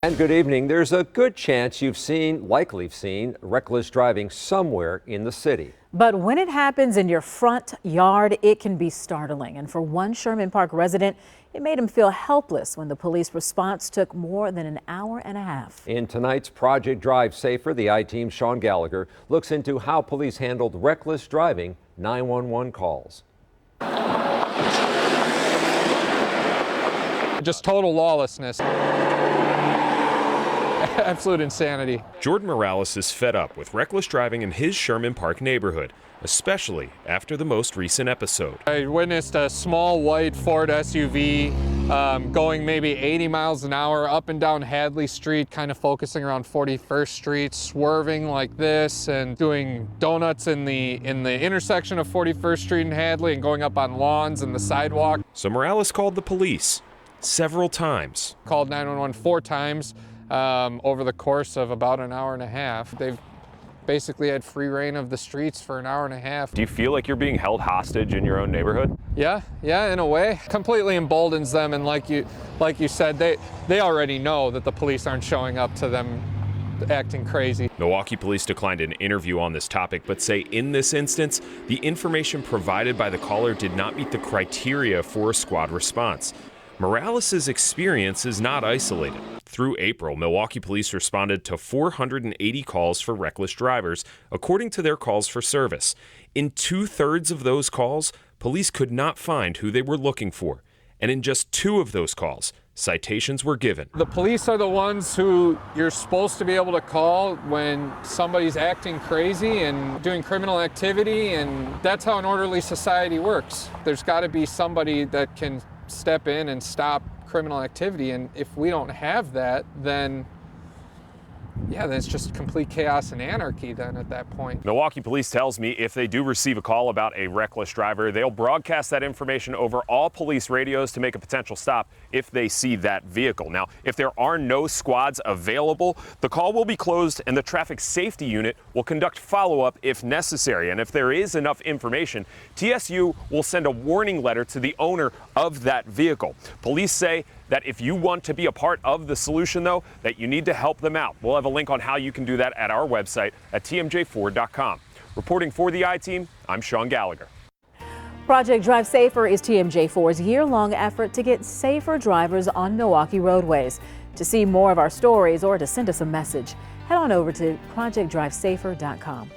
And good evening. There's a good chance you've likely seen reckless driving somewhere in the city. But when it happens in your front yard, it can be startling. And for one Sherman Park resident, it made him feel helpless when the police response took more than an hour and a half. In tonight's Project Drive Safer, the I-Team's Sean Gallagher looks into how police handled reckless driving 911 calls. Just total lawlessness. Absolute insanity. Jordan Morales is fed up with reckless driving in his Sherman Park neighborhood, especially after the most recent episode. I witnessed a small white Ford SUV going maybe 80 miles an hour up and down Hadley Street, kind of focusing around 41st Street, swerving like this and doing donuts in the intersection of 41st Street and Hadley and going up on lawns and the sidewalk. So Morales called the police several times. Called 911 4 times. Over the course of about an hour and a half. They've basically had free reign of the streets for an hour and a half. Do you feel like you're being held hostage in your own neighborhood? Yeah, in a way. Completely emboldens them, and like you said, they already know that the police aren't showing up to them acting crazy. Milwaukee police declined an interview on this topic, but say in this instance, the information provided by the caller did not meet the criteria for a squad response. Morales' experience is not isolated. Through April, Milwaukee police responded to 480 calls for reckless drivers, according to their calls for service. In 2/3 of those calls, police could not find who they were looking for. And in just 2 of those calls, citations were given. The police are the ones who you're supposed to be able to call when somebody's acting crazy and doing criminal activity, and that's how an orderly society works. There's got to be somebody that can step in and stop criminal activity, and if we don't have that, then it's just complete chaos and anarchy then at that point. Milwaukee police tells me if they do receive a call about a reckless driver, they'll broadcast that information over all police radios to make a potential stop if they see that vehicle. Now, if there are no squads available, the call will be closed and the traffic safety unit will conduct follow-up if necessary. And if there is enough information, TSU will send a warning letter to the owner of that vehicle. Police say that if you want to be a part of the solution, though, that you need to help them out. We'll have a link on how you can do that at our website at tmj4.com. Reporting for the I-Team, I'm Sean Gallagher. Project Drive Safer is TMJ4's year-long effort to get safer drivers on Milwaukee roadways. To see more of our stories or to send us a message, head on over to projectdrivesafer.com.